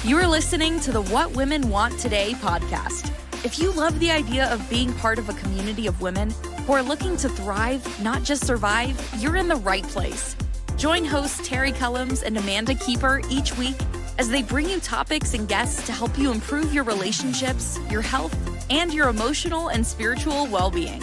You are listening to the What Women Want Today podcast. If you love the idea of being part of a community of women who are looking to thrive, not just survive, you're in the right place. Join hosts Terry Cullums and Amanda Keeper each week as they bring you topics and guests to help you improve your relationships, your health, and your emotional and spiritual well-being.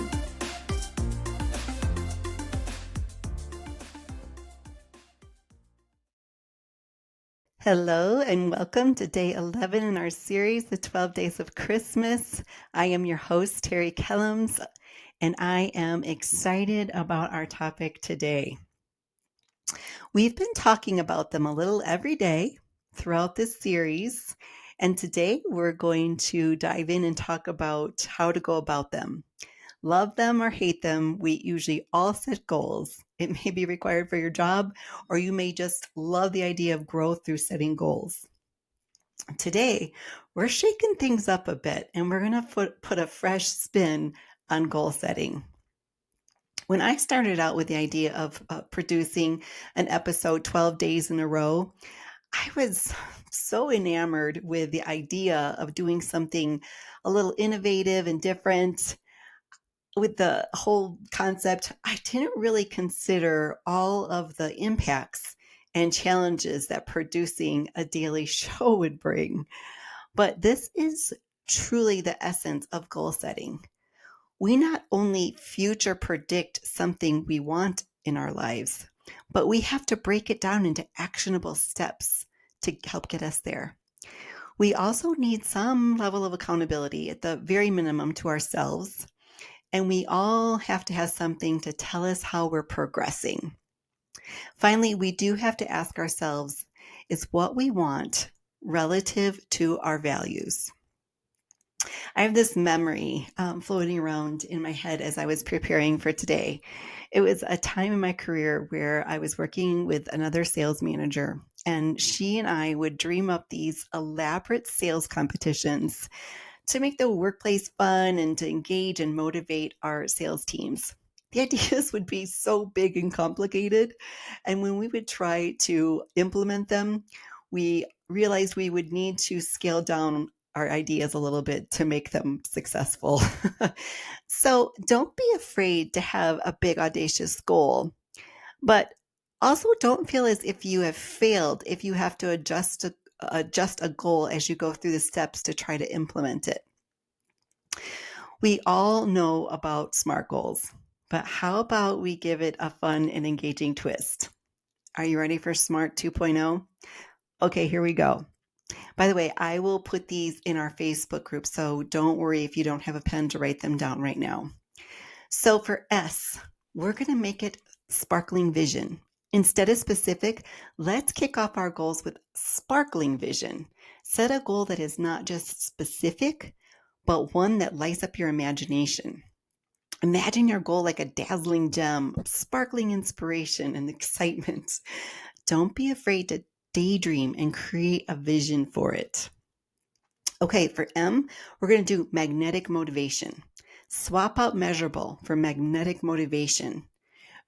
Hello and welcome to day 11 in our series, The 12 Days of Christmas. I am your host, Terry Cullums, and I am excited about our topic today. We've been talking about them a little every day throughout this series, and today we're going to dive in and talk about how to go about them. Love them or hate them, we usually all set goals. It may be required for your job, or you may just love the idea of growth through setting goals. Today, we're shaking things up a bit, and we're going to put a fresh spin on goal setting. When I started out with the idea of producing an episode 12 days in a row, I was so enamored with the idea of doing something a little innovative and different. With the whole concept, I didn't really consider all of the impacts and challenges that producing a daily show would bring. But this is truly the essence of goal setting. We not only future predict something we want in our lives, but we have to break it down into actionable steps to help get us there. We also need some level of accountability, at the very minimum, to ourselves. And we all have to have something to tell us how we're progressing. Finally, we do have to ask ourselves, is what we want relative to our values? I have this memory floating around in my head as I was preparing for today. It was a time in my career where I was working with another sales manager, and she and I would dream up these elaborate sales competitions to make the workplace fun and to engage and motivate our sales teams. The ideas would be so big and complicated, and when we would try to implement them, we realized we would need to scale down our ideas a little bit to make them successful. So don't be afraid to have a big, audacious goal, but also don't feel as if you have failed if you have to adjust a goal as you go through the steps to try to implement it. We all know about SMART goals, but how about we give it a fun and engaging twist? Are you ready for SMART 2.0? Okay, here we go. By the way, I will put these in our Facebook group, so don't worry if you don't have a pen to write them down right now. So for S, we're going to make it sparkling vision. Instead of specific, let's kick off our goals with sparkling vision. Set a goal that is not just specific, but one that lights up your imagination. Imagine your goal like a dazzling gem of sparkling inspiration and excitement. Don't be afraid to daydream and create a vision for it. Okay, for M, we're going to do magnetic motivation. Swap out measurable for magnetic motivation.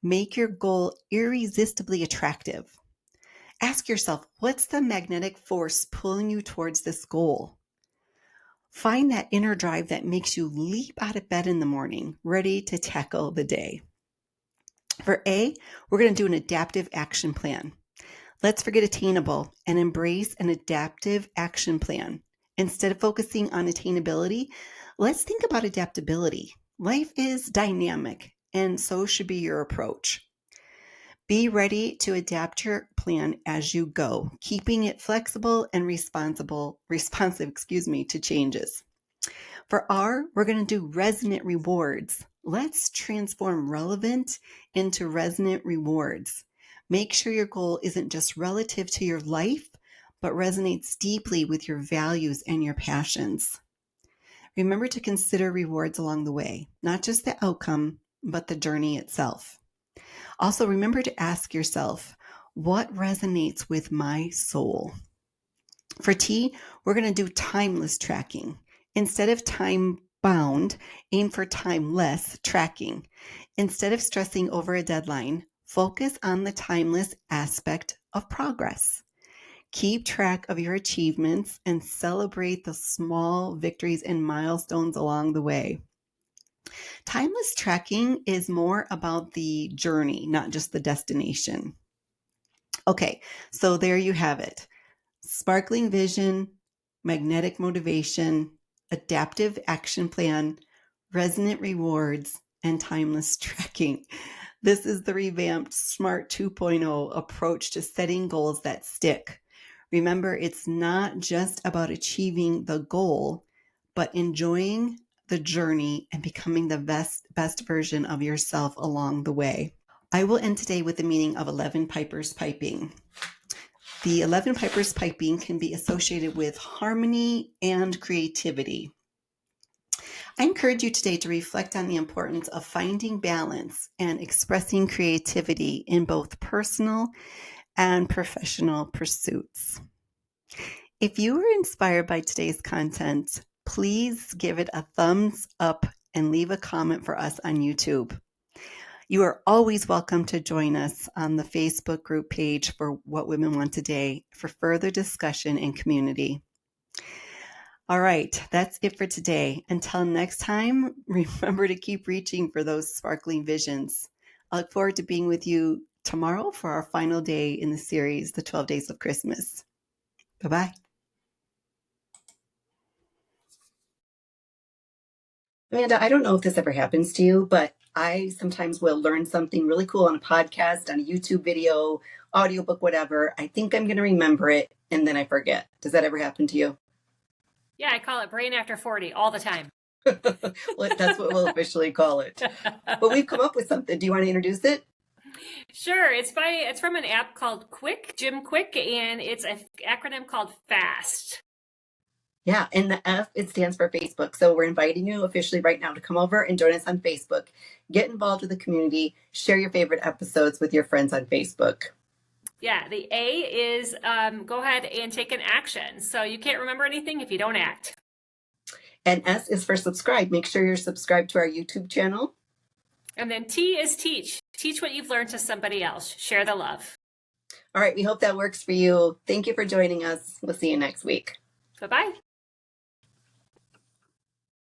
Make your goal irresistibly attractive. Ask yourself, what's the magnetic force pulling you towards this goal? Find that inner drive that makes you leap out of bed in the morning, ready to tackle the day. For A, we're going to do an adaptive action plan. Let's forget attainable and embrace an adaptive action plan. Instead of focusing on attainability, let's think about adaptability. Life is dynamic, and so should be your approach. Be ready to adapt your plan as you go, keeping it flexible and responsive, to changes. For R, we're going to do resonant rewards. Let's transform relevant into resonant rewards. Make sure your goal isn't just relative to your life, but resonates deeply with your values and your passions. Remember to consider rewards along the way, not just the outcome, but the journey itself. Also, remember to ask yourself, what resonates with my soul? For T, we're going to do timeless tracking. Instead of time-bound, aim for timeless tracking. Instead of stressing over a deadline, focus on the timeless aspect of progress. Keep track of your achievements and celebrate the small victories and milestones along the way. Timeless tracking is more about the journey, not just the destination. Okay, so there you have it. Sparkling vision, magnetic motivation, adaptive action plan, resonant rewards, and timeless tracking. This is the revamped SMART 2.0 approach to setting goals that stick. Remember, it's not just about achieving the goal, but enjoying the journey and becoming the best version of yourself along the way. I will end today with the meaning of 11 pipers piping. The 11 pipers piping can be associated with harmony and creativity. I encourage you today to reflect on the importance of finding balance and expressing creativity in both personal and professional pursuits. If you were inspired by today's content, please give it a thumbs up and leave a comment for us on YouTube. You are always welcome to join us on the Facebook group page for What Women Want Today for further discussion and community. All right, that's it for today. Until next time, remember to keep reaching for those sparkling visions. I look forward to being with you tomorrow for our final day in the series, The 12 Days of Christmas. Bye-bye. Amanda, I don't know if this ever happens to you, but I sometimes will learn something really cool on a podcast, on a YouTube video, audiobook, whatever. I think I'm going to remember it, and then I forget. Does that ever happen to you? Yeah, I call it brain after 40 all the time. Well, that's what we'll officially call it. But we've come up with something. Do you want to introduce it? Sure. It's from an app called Jim Quick, and it's an acronym called FAST. Yeah, and the F, it stands for Facebook. So we're inviting you officially right now to come over and join us on Facebook. Get involved with the community. Share your favorite episodes with your friends on Facebook. Yeah, the A is go ahead and take an action. So you can't remember anything if you don't act. And S is for subscribe. Make sure you're subscribed to our YouTube channel. And then T is teach. Teach what you've learned to somebody else. Share the love. All right, we hope that works for you. Thank you for joining us. We'll see you next week. Bye-bye.